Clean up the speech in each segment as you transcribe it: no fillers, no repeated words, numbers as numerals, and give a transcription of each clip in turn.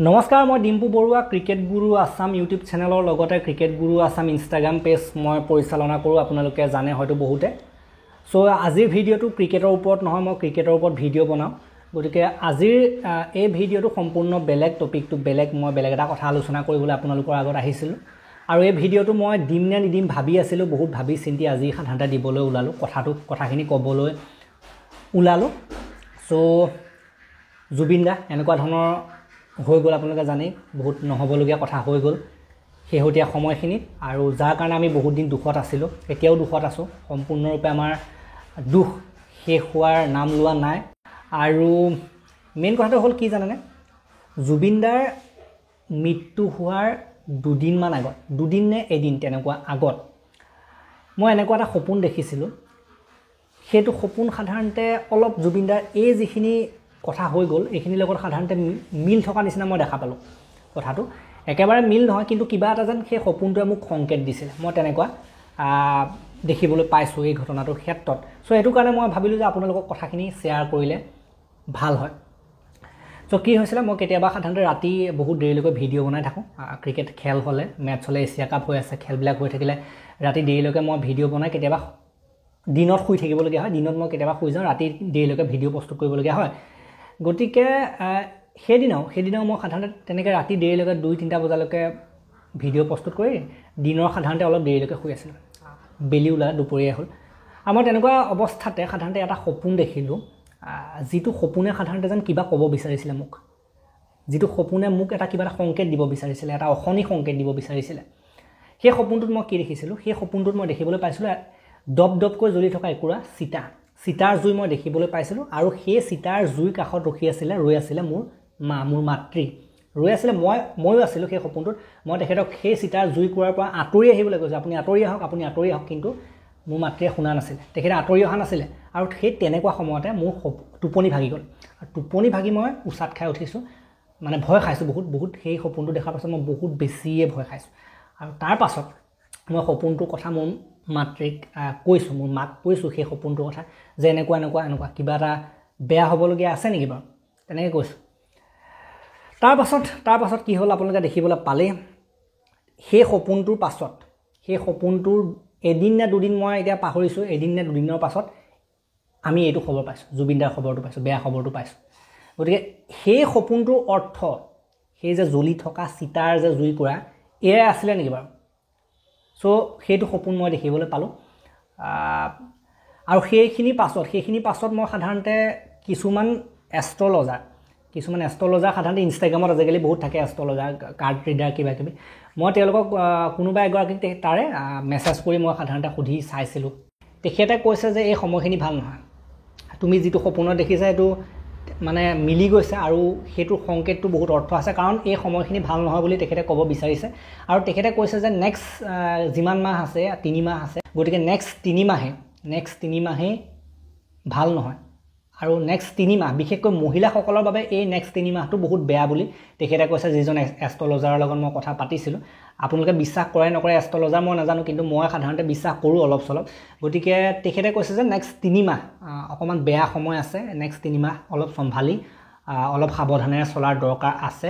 নমস্কাৰ, মই ডিম্পু বৰুৱা ক্ৰিকেট গুৰু আছাম ইউটিউব চেনেলৰ লগতে ক্ৰিকেট গুৰু আছাম ইনষ্টাগ্ৰাম পেজ মই পৰিচালনা কৰোঁ। আপোনালোকে জানে হয়তো বহুতে। সো আজিৰ ভিডিঅ'টো ক্ৰিকেটৰ ওপৰত নহয়, মই ক্ৰিকেটৰ ওপৰত ভিডিঅ' বনাওঁ। গতিকে আজিৰ এই ভিডিঅ'টো সম্পূৰ্ণ বেলেগ, টপিকটো বেলেগ। মই বেলেগ এটা কথা আলোচনা কৰিবলৈ আপোনালোকৰ আগত আহিছিলোঁ আৰু এই ভিডিঅ'টো মই দিম নে নিদিম ভাবি আছিলোঁ। বহুত ভাবি চিন্তি আজি সাধাৰণতে দিবলৈ ওলালোঁ, কথাখিনি ক'বলৈ ওলালোঁ। সো জুবিন দা এনেকুৱা ধৰণৰ হৈ গ'ল, আপোনালোকে জানেই বহুত নহ'বলগীয়া কথা হৈ গ'ল শেহতীয়া সময়খিনিত, আৰু যাৰ কাৰণে আমি বহুত দিন দুখত আছিলোঁ, এতিয়াও দুখত আছোঁ। সম্পূৰ্ণৰূপে আমাৰ দুখ শেষ হোৱাৰ নাম লোৱা নাই। আৰু মেইন কথাটো হ'ল কি জানেনে, জুবিন দাৰ মৃত্যু হোৱাৰ দুদিনমান আগত, দুদিন নে এদিন তেনেকুৱা আগত মই এনেকুৱা এটা সপোন দেখিছিলোঁ। সেইটো সপোন সাধাৰণতে অলপ জুবিন দাৰ এই যিখিনি কথা হৈ গ'ল এইখিনিৰ লগত সাধাৰণতে মিল থকা নিচিনা মই দেখা পালোঁ। কথাটো একেবাৰে মিল নহয়, কিন্তু কিবা এটা যেন সেই সপোনটোৱে মোক সংকেত দিছিলে। মই তেনেকুৱা দেখিবলৈ পাইছোঁ এই ঘটনাটোৰ ক্ষেত্ৰত। চ' সেইটো কাৰণে মই ভাবিলোঁ যে আপোনালোকক কথাখিনি শ্বেয়াৰ কৰিলে ভাল হয়। চ' কি হৈছিলে, মই কেতিয়াবা সাধাৰণতে ৰাতি বহুত দেৰিলৈকে ভিডিঅ' বনাই থাকোঁ। ক্ৰিকেট খেল হ'লে, মেটচ হ'লে, এছিয়া কাপ হৈ আছে, খেলবিলাক হৈ থাকিলে ৰাতি দেৰিলৈকে মই ভিডিঅ' বনাই কেতিয়াবা দিনত শুই থাকিবলগীয়া হয়। দিনত মই কেতিয়াবা শুই যাওঁ, ৰাতি দেৰিলৈকে ভিডিঅ' প্ৰস্তুত কৰিবলগীয়া হয়। গতিকে সেইদিনাও মই সাধাৰণতে তেনেকৈ ৰাতি দেৰিলৈকে 2-3টা বজালৈকে ভিডিঅ' প্ৰস্তুত কৰি দিনৰ সাধাৰণতে অলপ দেৰিলৈকে শুই আছিলোঁ। বেলি ওলালে, দুপৰীয়া হ'ল। আৰু মই তেনেকুৱা অৱস্থাতে সাধাৰণতে এটা সপোন দেখিলোঁ, যিটো সপোনে সাধাৰণতে যেন কিবা ক'ব বিচাৰিছিলে মোক, যিটো সপোনে মোক কিবা এটা সংকেত দিব বিচাৰিছিলে, এটা অশনি সংকেত দিব বিচাৰিছিলে। সেই সপোনটোত মই কি দেখিছিলোঁ, সেই সপোনটোত মই দেখিবলৈ পাইছিলোঁ দপ দপকৈ জ্বলি থকা একুৰা চিতাৰ জুই মই দেখিবলৈ পাইছিলোঁ। আৰু সেই চিতাৰ জুইৰ কাষত ৰৈ আছিলে মোৰ মা, মোৰ মাতৃ ৰৈ আছিলে। ময়ো আছিলোঁ সেই সপোনটোত। মই তেখেতক সেই চিতাৰ জুইকুৰাৰ পৰা আঁতৰি আহিবলৈ কৈছোঁ, আপুনি আঁতৰি আহক। কিন্তু মোৰ মাতৃয়ে শুনা নাছিলে, তেখেতে আঁতৰি অহা নাছিলে। আৰু সেই তেনেকুৱা সময়তে মোৰ টোপনি ভাগি গ'ল। আৰু টোপনি ভাগি মই উচাত খাই উঠিছোঁ, মানে ভয় খাইছোঁ বহুত। সেই সপোনটো দেখাৰ পাছত মই বহুত বেছিয়ে ভয় খাইছোঁ। আৰু তাৰ পাছত মই সপোনটোৰ কথা মোৰ মাতৃক কৈছোঁ, মোৰ মাক কৈছোঁ সেই সপোনটোৰ কথা, যে এনেকুৱা কিবা এটা বেয়া হ'বলগীয়া আছে নেকি বাৰু, তেনেকৈ কৈছোঁ। তাৰ পাছত কি হ'ল আপোনালোকে দেখিবলৈ পালে। সেই সপোনটোৰ এদিন নে দুদিন, মই এতিয়া পাহৰিছোঁ, এদিন নে দুদিনৰ পাছত আমি এইটো খবৰ পাইছোঁ, জুবিন দাৰ খবৰটো পাইছোঁ, বেয়া খবৰটো পাইছোঁ। গতিকে সেই সপোনটোৰ অৰ্থ, সেই যে জ্বলি থকা চিতাৰ যে জুইকুৰা, এয়াই আছিলে নেকি বাৰু? চ' সেইটো সপোন মই দেখিবলৈ পালোঁ। আৰু সেইখিনি পাছত মই সাধাৰণতে কিছুমান এষ্ট্ৰলজাৰ সাধাৰণতে ইনষ্টাগ্ৰামত আজিকালি বহুত থাকে, এষ্ট্ৰলজাৰ, কাৰ্ড ৰিডাৰ, কিবা কিবি। মই তেওঁলোকক কোনোবা এগৰাকীক তাৰে মেছেজ কৰি মই সাধাৰণতে সুধি চাইছিলোঁ। তেখেতে কৈছে যে এই সময়খিনি ভাল নহয়, তুমি যিটো সপোনত দেখিছা সেইটো মানে মিলি গৈছে, আৰু সেইটোৰ সংকেতটো বহুত অৰ্থ আছে, কাৰণ এই সময়খিনি ভাল নহয় বুলি তেখেতে ক'ব বিচাৰিছে। আৰু তেখেতে কৈছে যে নেক্সট যিমান মাহ আছে, 3 মাহ আছে, গতিকে নেক্সট 3 মাহেই ভাল নহয়। আৰু নেক্সট 3 মাহ, বিশেষকৈ মহিলাসকলৰ বাবে এই নেক্সট 3 মাহটো বহুত বেয়া বুলি তেখেতে কৈছে। যিজন এষ্ট্ৰলজাৰৰ লগত মই কথা পাতিছিলোঁ, আপোনালোকে বিশ্বাস কৰে নকৰে এষ্ট্ৰলজাৰ মই নাজানো, কিন্তু মই সাধাৰণতে বিশ্বাস কৰোঁ অলপ চলপ। গতিকে তেখেতে কৈছে যে নেক্সট 3 মাহ অকণমান বেয়া সময় আছে, নেক্সট 3 মাহ অলপ চম্ভালি অলপ সাৱধানেৰে চলাৰ দৰকাৰ আছে।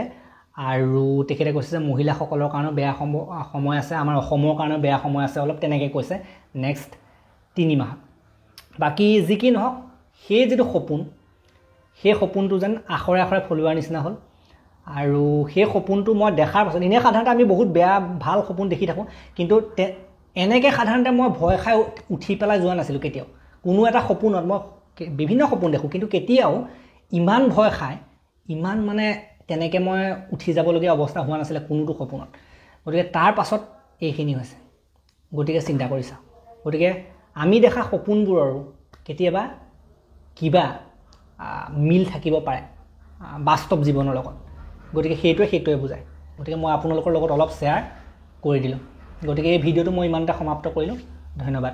আৰু তেখেতে কৈছে যে মহিলাসকলৰ কাৰণেও বেয়া সময় আছে, আমাৰ অসমৰ কাৰণেও বেয়া সময় আছে অলপ, তেনেকৈ কৈছে নেক্সট 3 মাহত। বাকী যি কি নহওক, সেই যিটো সপোন, সেই সপোনটো যেন আখৰে ফলোৱাৰ নিচিনা হ'ল। আৰু সেই সপোনটো মই দেখাৰ পাছত, এনেই সাধাৰণতে আমি বহুত বেয়া ভাল সপোন দেখি থাকোঁ, কিন্তু এনেকৈ সাধাৰণতে মই ভয় খাই উঠি পেলাই যোৱা নাছিলোঁ কেতিয়াও। কোনো এটা সপোনত মই বিভিন্ন সপোন দেখোঁ, কিন্তু কেতিয়াও ইমান ভয় খাই, ইমান মানে তেনেকৈ মই উঠি যাবলগীয়া অৱস্থা হোৱা নাছিলে কোনোটো সপোনত। গতিকে তাৰ পাছত এইখিনি হৈছে। গতিকে চিন্তা কৰি চাওঁ। গতিকে আমি দেখা সপোনবোৰৰো কেতিয়াবা কিবা মিল থাকিব পাৰে বাস্তৱ জীৱনৰ লগত। গতিকে সেইটোৱে বুজায়। গতিকে মই আপোনালোকৰ লগত অলপ শ্বেয়াৰ কৰি দিলোঁ। গতিকে এই ভিডিঅ'টো মই ইমানতে সমাপ্ত কৰিলোঁ। ধন্যবাদ।